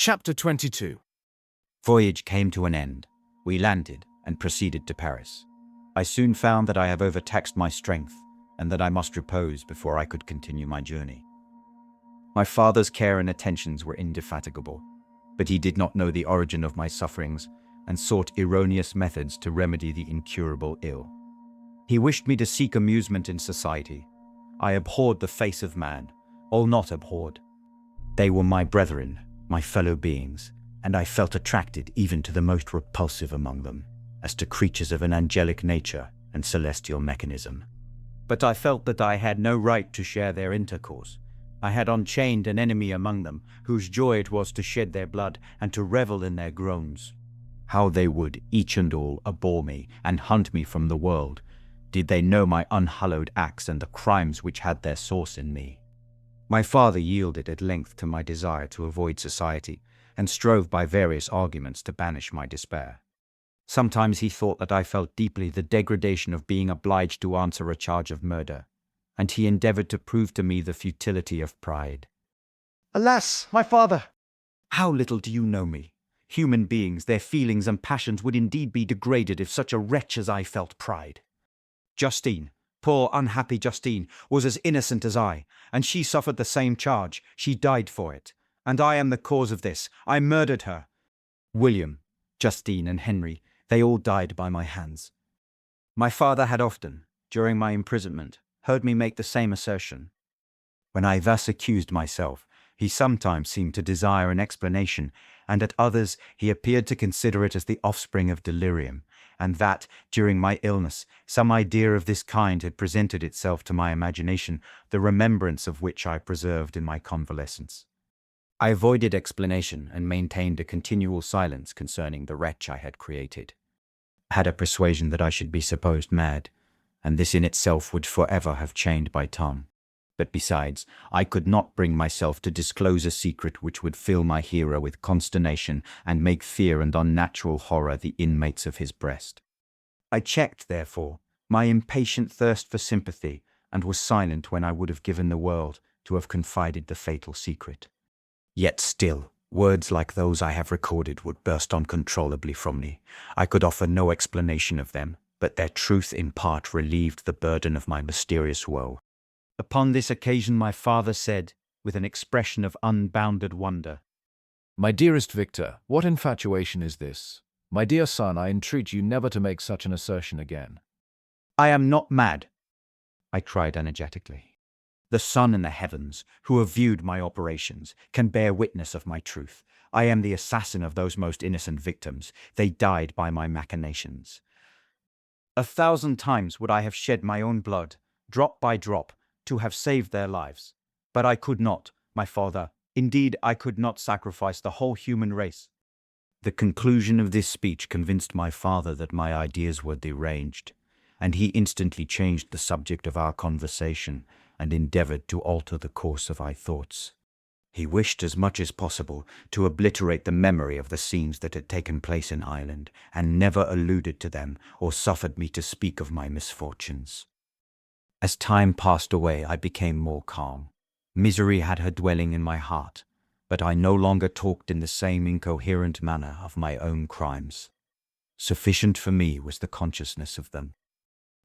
Chapter 22. Voyage came to an end. We landed and proceeded to Paris. I soon found that I have overtaxed my strength and that I must repose before I could continue my journey. My father's care and attentions were indefatigable, but he did not know the origin of my sufferings and sought erroneous methods to remedy the incurable ill. He wished me to seek amusement in society. I abhorred the face of man, all not abhorred. They were my brethren, my fellow beings, and I felt attracted even to the most repulsive among them, as to creatures of an angelic nature and celestial mechanism. But I felt that I had no right to share their intercourse. I had unchained an enemy among them, whose joy it was to shed their blood and to revel in their groans. How they would, each and all, abhor me and hunt me from the world, did they know my unhallowed acts and the crimes which had their source in me. My father yielded at length to my desire to avoid society, and strove by various arguments to banish my despair. Sometimes he thought that I felt deeply the degradation of being obliged to answer a charge of murder, and he endeavored to prove to me the futility of pride. Alas, my father! How little do you know me? Human beings, their feelings and passions would indeed be degraded if such a wretch as I felt pride. Justine, poor unhappy Justine, was as innocent as I, and she suffered the same charge. She died for it, and I am the cause of this. I murdered her. William, Justine, and Henry, they all died by my hands. My father had often, during my imprisonment, heard me make the same assertion. When I thus accused myself, he sometimes seemed to desire an explanation, and at others he appeared to consider it as the offspring of delirium, and that, during my illness, some idea of this kind had presented itself to my imagination, the remembrance of which I preserved in my convalescence. I avoided explanation and maintained a continual silence concerning the wretch I had created. I had a persuasion that I should be supposed mad, and this in itself would forever have chained my tongue. But besides, I could not bring myself to disclose a secret which would fill my hero with consternation and make fear and unnatural horror the inmates of his breast. I checked, therefore, my impatient thirst for sympathy, and was silent when I would have given the world to have confided the fatal secret. Yet still, words like those I have recorded would burst uncontrollably from me. I could offer no explanation of them, but their truth in part relieved the burden of my mysterious woe. Upon this occasion my father said, with an expression of unbounded wonder, My dearest Victor, what infatuation is this? My dear son, I entreat you never to make such an assertion again. I am not mad, I cried energetically. The sun and the heavens, who have viewed my operations, can bear witness of my truth. I am the assassin of those most innocent victims. They died by my machinations. 1,000 times would I have shed my own blood, drop by drop, to have saved their lives. But I could not, my father. Indeed, I could not sacrifice the whole human race. The conclusion of this speech convinced my father that my ideas were deranged, and he instantly changed the subject of our conversation and endeavored to alter the course of our thoughts. He wished as much as possible to obliterate the memory of the scenes that had taken place in Ireland, and never alluded to them or suffered me to speak of my misfortunes. As time passed away, I became more calm. Misery had her dwelling in my heart, but I no longer talked in the same incoherent manner of my own crimes. Sufficient for me was the consciousness of them.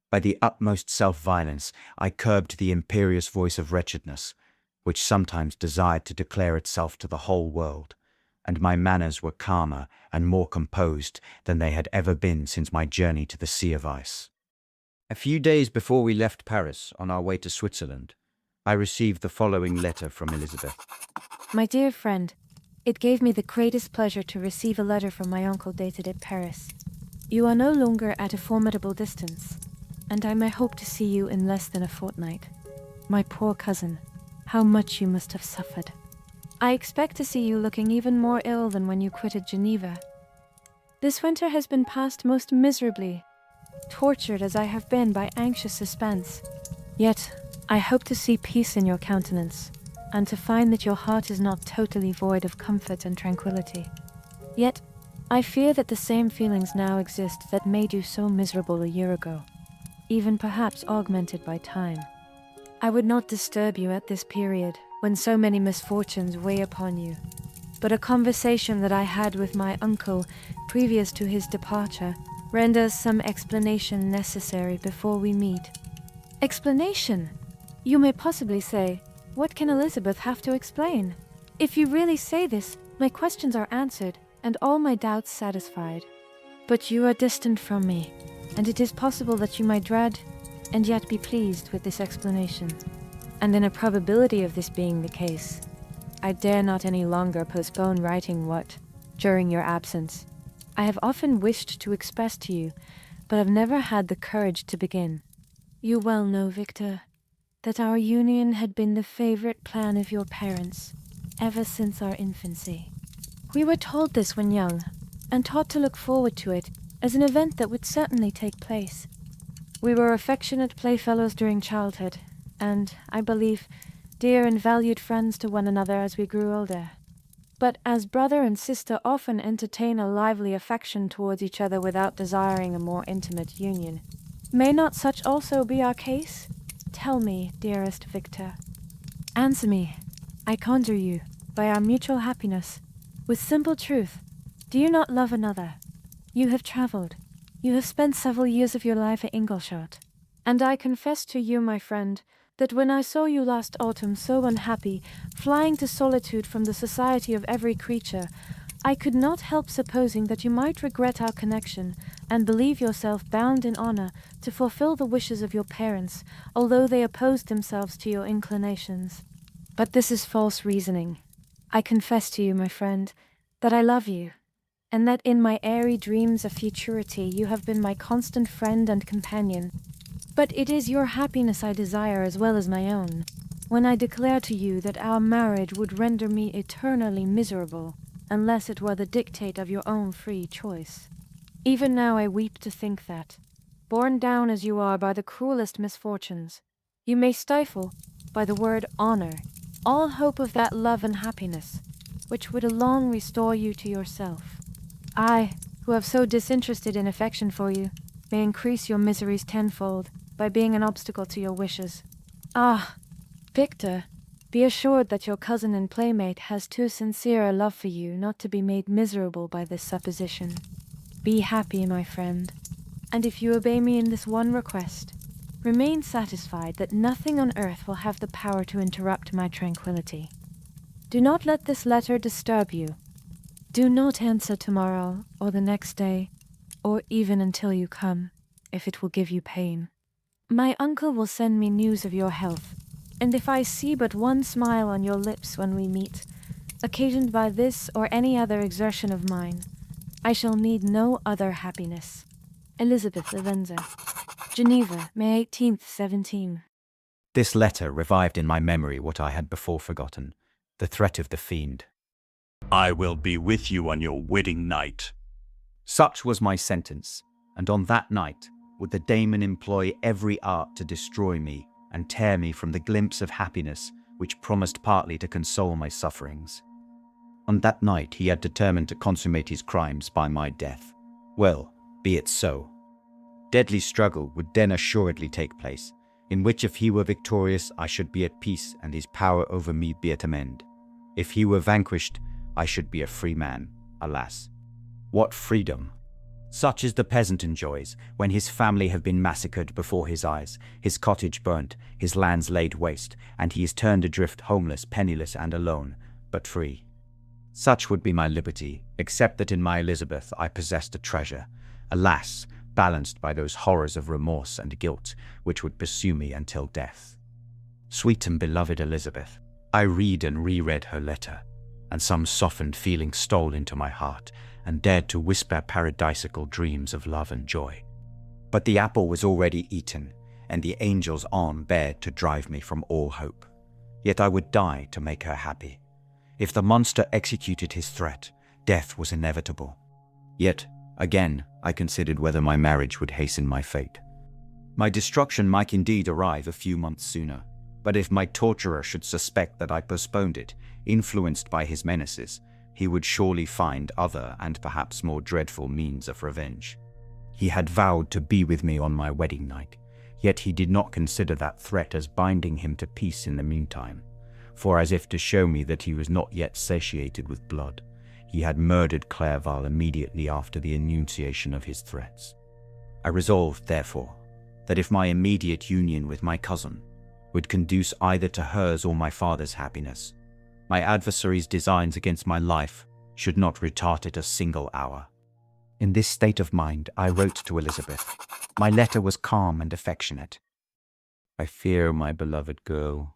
By the utmost self-violence, I curbed the imperious voice of wretchedness, which sometimes desired to declare itself to the whole world, and my manners were calmer and more composed than they had ever been since my journey to the Sea of Ice. A few days before we left Paris on our way to Switzerland, I received the following letter from Elizabeth. My dear friend, it gave me the greatest pleasure to receive a letter from my uncle dated at Paris. You are no longer at a formidable distance, and I may hope to see you in less than a fortnight. My poor cousin, how much you must have suffered. I expect to see you looking even more ill than when you quitted Geneva. This winter has been passed most miserably, tortured as I have been by anxious suspense. Yet, I hope to see peace in your countenance, and to find that your heart is not totally void of comfort and tranquility. Yet, I fear that the same feelings now exist that made you so miserable a year ago, even perhaps augmented by time. I would not disturb you at this period, when so many misfortunes weigh upon you, but a conversation that I had with my uncle previous to his departure renders some explanation necessary before we meet. Explanation? You may possibly say, what can Elizabeth have to explain? If you really say this, my questions are answered and all my doubts satisfied. But you are distant from me, and it is possible that you might dread and yet be pleased with this explanation. And in a probability of this being the case, I dare not any longer postpone writing what, during your absence, I have often wished to express to you, but have never had the courage to begin. You well know, Victor, that our union had been the favorite plan of your parents ever since our infancy. We were told this when young, and taught to look forward to it as an event that would certainly take place. We were affectionate playfellows during childhood, and, I believe, dear and valued friends to one another as we grew older. But as brother and sister often entertain a lively affection towards each other without desiring a more intimate union, may not such also be our case? Tell me, dearest Victor. Answer me, I conjure you, by our mutual happiness, with simple truth. Do you not love another? You have travelled. You have spent several years of your life at Ingolstadt. And I confess to you, my friend, that when I saw you last autumn so unhappy, flying to solitude from the society of every creature, I could not help supposing that you might regret our connection, and believe yourself bound in honour to fulfil the wishes of your parents, although they opposed themselves to your inclinations. But this is false reasoning. I confess to you, my friend, that I love you, and that in my airy dreams of futurity you have been my constant friend and companion. But it is your happiness I desire as well as my own, when I declare to you that our marriage would render me eternally miserable, unless it were the dictate of your own free choice. Even now I weep to think that, borne down as you are by the cruelest misfortunes, you may stifle, by the word honour, all hope of that love and happiness, which would alone restore you to yourself. I, who have so disinterested an affection for you, may increase your miseries tenfold, by being an obstacle to your wishes. Ah, Victor, be assured that your cousin and playmate has too sincere a love for you not to be made miserable by this supposition. Be happy, my friend, and if you obey me in this one request, remain satisfied that nothing on earth will have the power to interrupt my tranquility. Do not let this letter disturb you. Do not answer tomorrow, or the next day, or even until you come, if it will give you pain. My uncle will send me news of your health, and if I see but one smile on your lips when we meet, occasioned by this or any other exertion of mine, I shall need no other happiness. Elizabeth Lavenza, Geneva, May 18th, 17. This letter revived in my memory what I had before forgotten, the threat of the fiend. I will be with you on your wedding night. Such was my sentence, and on that night would the daemon employ every art to destroy me and tear me from the glimpse of happiness which promised partly to console my sufferings. On that night he had determined to consummate his crimes by my death. Well, be it so. Deadly struggle would then assuredly take place, in which if he were victorious I should be at peace and his power over me be at an end. If he were vanquished, I should be a free man. Alas, what freedom! Such is the peasant enjoys when his family have been massacred before his eyes, his cottage burnt, his lands laid waste, and he is turned adrift homeless, penniless, and alone, but free. Such would be my liberty, except that in my Elizabeth I possessed a treasure, alas, balanced by those horrors of remorse and guilt which would pursue me until death. Sweet and beloved Elizabeth, I read and reread her letter, and some softened feeling stole into my heart, and dared to whisper paradisical dreams of love and joy. But the apple was already eaten, and the angel's arm bared to drive me from all hope. Yet I would die to make her happy. If the monster executed his threat, death was inevitable. Yet, again, I considered whether my marriage would hasten my fate. My destruction might indeed arrive a few months sooner, but if my torturer should suspect that I postponed it, influenced by his menaces, he would surely find other and perhaps more dreadful means of revenge. He had vowed to be with me on my wedding night, yet he did not consider that threat as binding him to peace in the meantime. for as if to show me that he was not yet satiated with blood, he had murdered Clerval immediately after the enunciation of his threats. I resolved, therefore, that if my immediate union with my cousin would conduce either to hers or my father's happiness, my adversary's designs against my life should not retard it a single hour. In this state of mind, I wrote to Elizabeth. My letter was calm and affectionate. I fear, my beloved girl,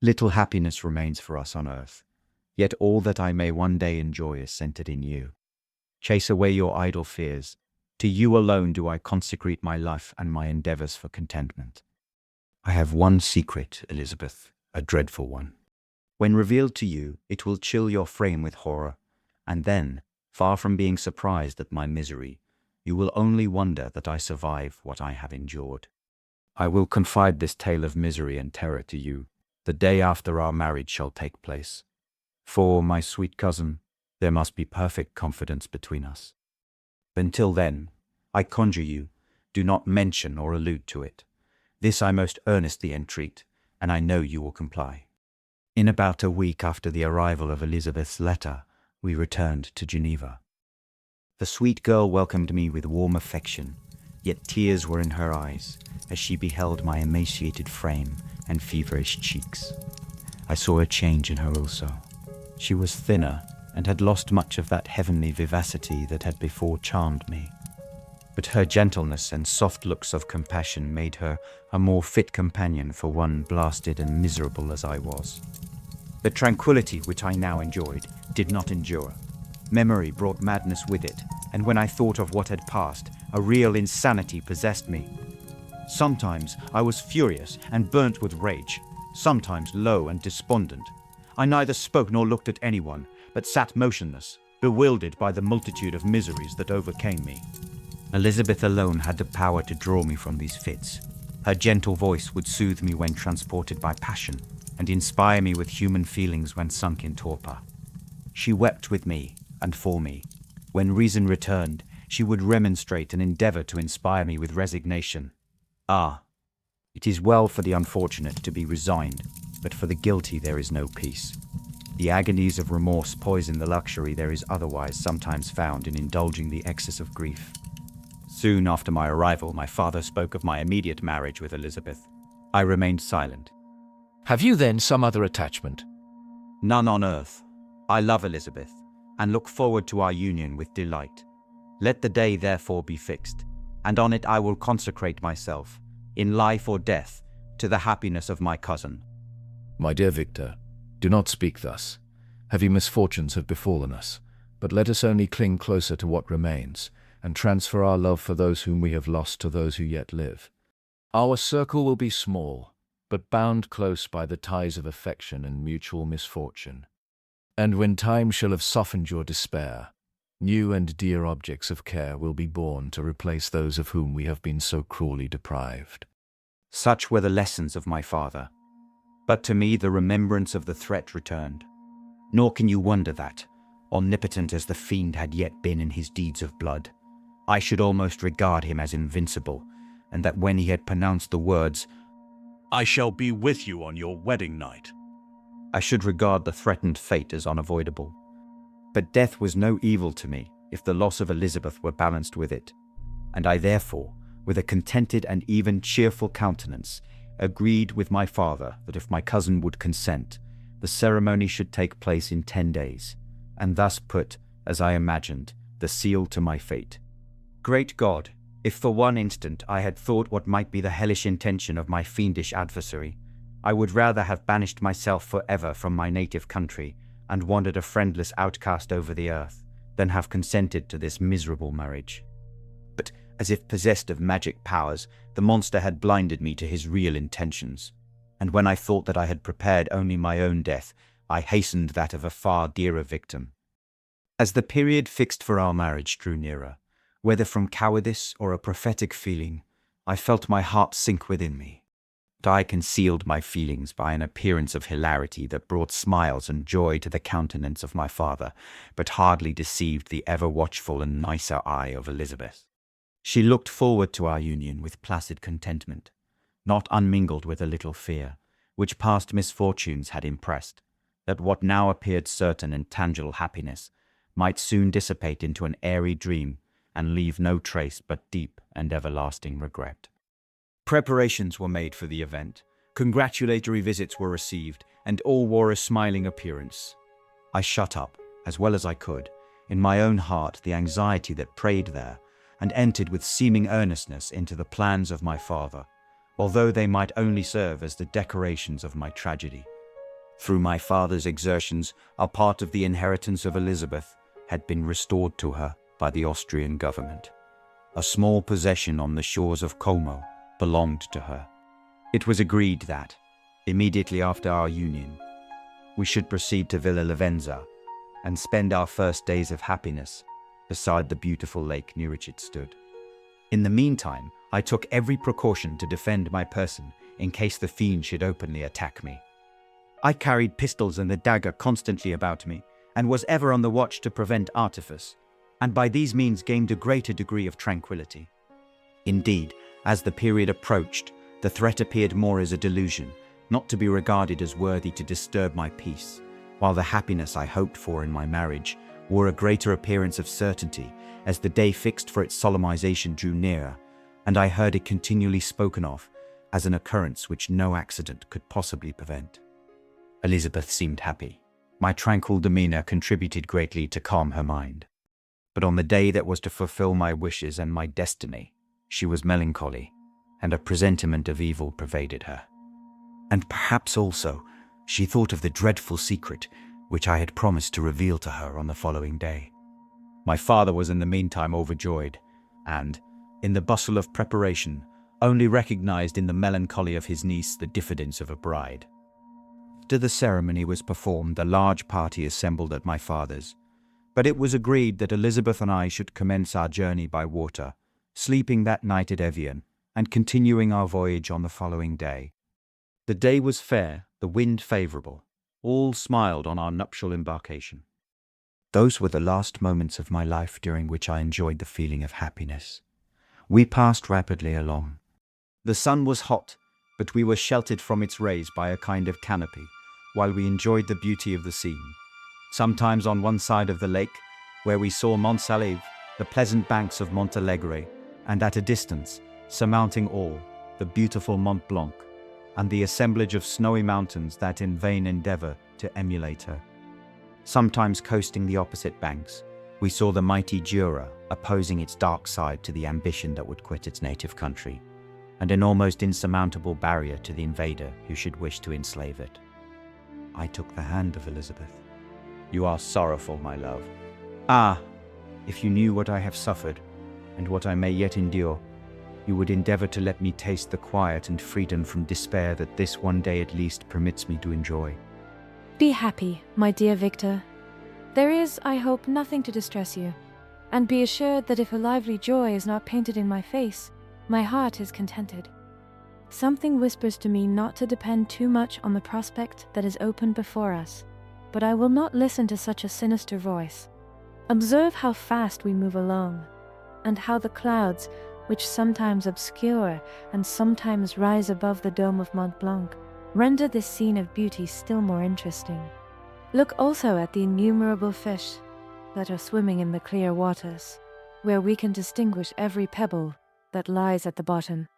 little happiness remains for us on earth, yet all that I may one day enjoy is centered in you. Chase away your idle fears. To you alone do I consecrate my life and my endeavors for contentment. I have one secret, Elizabeth, a dreadful one. When revealed to you, it will chill your frame with horror, and then, far from being surprised at my misery, you will only wonder that I survive what I have endured. I will confide this tale of misery and terror to you the day after our marriage shall take place. For, my sweet cousin, there must be perfect confidence between us. Until then, I conjure you, do not mention or allude to it. This I most earnestly entreat, and I know you will comply. In about a week after the arrival of Elizabeth's letter, we returned to Geneva. The sweet girl welcomed me with warm affection, yet tears were in her eyes as she beheld my emaciated frame and feverish cheeks. I saw a change in her also. She was thinner and had lost much of that heavenly vivacity that had before charmed me. But her gentleness and soft looks of compassion made her a more fit companion for one blasted and miserable as I was. The tranquility which I now enjoyed did not endure. Memory brought madness with it, and when I thought of what had passed, a real insanity possessed me. Sometimes I was furious and burnt with rage, sometimes low and despondent. I neither spoke nor looked at anyone, but sat motionless, bewildered by the multitude of miseries that overcame me. Elizabeth alone had the power to draw me from these fits. Her gentle voice would soothe me when transported by passion, and inspire me with human feelings when sunk in torpor. She wept with me and for me. When reason returned, she would remonstrate and endeavor to inspire me with resignation. Ah, it is well for the unfortunate to be resigned, but for the guilty there is no peace. The agonies of remorse poison the luxury there is otherwise sometimes found in indulging the excess of grief. Soon after my arrival, my father spoke of my immediate marriage with Elizabeth. I remained silent. Have you then some other attachment? None on earth. I love Elizabeth, and look forward to our union with delight. Let the day therefore be fixed, and on it I will consecrate myself, in life or death, to the happiness of my cousin. My dear Victor, do not speak thus. Heavy misfortunes have befallen us, but let us only cling closer to what remains, and transfer our love for those whom we have lost to those who yet live. Our circle will be small, but bound close by the ties of affection and mutual misfortune. And when time shall have softened your despair, new and dear objects of care will be born to replace those of whom we have been so cruelly deprived. Such were the lessons of my father. But to me the remembrance of the threat returned. Nor can you wonder that, omnipotent as the fiend had yet been in his deeds of blood, I should almost regard him as invincible, and that when he had pronounced the words, I shall be with you on your wedding night, I should regard the threatened fate as unavoidable. But death was no evil to me if the loss of Elizabeth were balanced with it, and I therefore, with a contented and even cheerful countenance, agreed with my father that if my cousin would consent, the ceremony should take place in 10 days, and thus put, as I imagined, the seal to my fate. Great God, if for one instant I had thought what might be the hellish intention of my fiendish adversary, I would rather have banished myself forever from my native country and wandered a friendless outcast over the earth, than have consented to this miserable marriage. But, as if possessed of magic powers, the monster had blinded me to his real intentions, and when I thought that I had prepared only my own death, I hastened that of a far dearer victim. As the period fixed for our marriage drew nearer, whether from cowardice or a prophetic feeling, I felt my heart sink within me. But I concealed my feelings by an appearance of hilarity that brought smiles and joy to the countenance of my father, but hardly deceived the ever-watchful and nicer eye of Elizabeth. She looked forward to our union with placid contentment, not unmingled with a little fear, which past misfortunes had impressed, that what now appeared certain and tangible happiness might soon dissipate into an airy dream and leave no trace but deep and everlasting regret. Preparations were made for the event, congratulatory visits were received, and all wore a smiling appearance. I shut up, as well as I could, in my own heart the anxiety that preyed there, and entered with seeming earnestness into the plans of my father, although they might only serve as the decorations of my tragedy. Through my father's exertions, a part of the inheritance of Elizabeth had been restored to her by the Austrian government. A small possession on the shores of Como belonged to her. It was agreed that, immediately after our union, we should proceed to Villa Lavenza and spend our first days of happiness beside the beautiful lake near which it stood. In the meantime, I took every precaution to defend my person in case the fiend should openly attack me. I carried pistols and the dagger constantly about me, and was ever on the watch to prevent artifice, and by these means gained a greater degree of tranquillity. Indeed, as the period approached, the threat appeared more as a delusion, not to be regarded as worthy to disturb my peace, while the happiness I hoped for in my marriage wore a greater appearance of certainty as the day fixed for its solemnization drew nearer, and I heard it continually spoken of as an occurrence which no accident could possibly prevent. Elizabeth seemed happy. My tranquil demeanor contributed greatly to calm her mind. But on the day that was to fulfill my wishes and my destiny, she was melancholy, and a presentiment of evil pervaded her. And perhaps also she thought of the dreadful secret which I had promised to reveal to her on the following day. My father was in the meantime overjoyed, and, in the bustle of preparation, only recognized in the melancholy of his niece the diffidence of a bride. After the ceremony was performed, a large party assembled at my father's, but it was agreed that Elizabeth and I should commence our journey by water, sleeping that night at Evian, and continuing our voyage on the following day. The day was fair, the wind favorable. All smiled on our nuptial embarkation. Those were the last moments of my life during which I enjoyed the feeling of happiness. We passed rapidly along. The sun was hot, but we were sheltered from its rays by a kind of canopy, while we enjoyed the beauty of the scene. Sometimes on one side of the lake, where we saw Mont Salève, the pleasant banks of Montalegre, and at a distance, surmounting all, the beautiful Mont Blanc, and the assemblage of snowy mountains that in vain endeavor to emulate her. Sometimes coasting the opposite banks, we saw the mighty Jura opposing its dark side to the ambition that would quit its native country, and an almost insurmountable barrier to the invader who should wish to enslave it. I took the hand of Elizabeth. "You are sorrowful, my love. Ah, if you knew what I have suffered, and what I may yet endure, you would endeavor to let me taste the quiet and freedom from despair that this one day at least permits me to enjoy." Be happy, my dear Victor. There is, I hope, nothing to distress you, and be assured that if a lively joy is not painted in my face, my heart is contented. Something whispers to me not to depend too much on the prospect that is open before us, but I will not listen to such a sinister voice. Observe how fast we move along, and how the clouds, which sometimes obscure and sometimes rise above the dome of Mont Blanc, render this scene of beauty still more interesting. Look also at the innumerable fish that are swimming in the clear waters, where we can distinguish every pebble that lies at the bottom.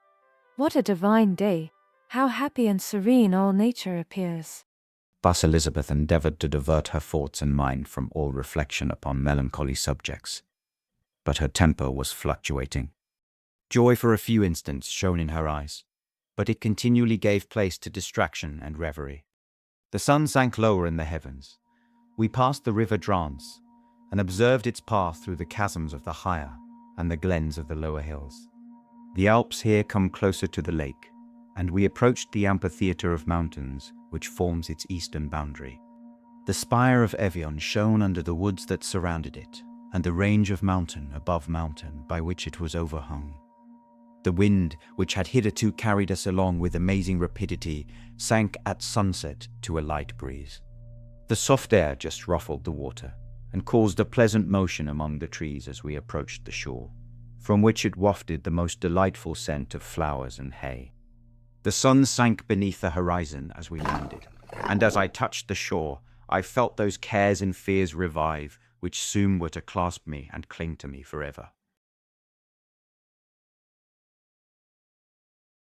What a divine day! How happy and serene all nature appears! Thus Elizabeth endeavored to divert her thoughts and mind from all reflection upon melancholy subjects, but her temper was fluctuating. Joy for a few instants shone in her eyes, but it continually gave place to distraction and reverie. The sun sank lower in the heavens. We passed the river Drance, and observed its path through the chasms of the higher and the glens of the lower hills. The Alps here come closer to the lake, and we approached the amphitheatre of mountains which forms its eastern boundary. The spire of Evian shone under the woods that surrounded it, and the range of mountain above mountain by which it was overhung. The wind, which had hitherto carried us along with amazing rapidity, sank at sunset to a light breeze. The soft air just ruffled the water, and caused a pleasant motion among the trees as we approached the shore, from which it wafted the most delightful scent of flowers and hay. The sun sank beneath the horizon as we landed, and as I touched the shore, I felt those cares and fears revive, which soon were to clasp me and cling to me forever.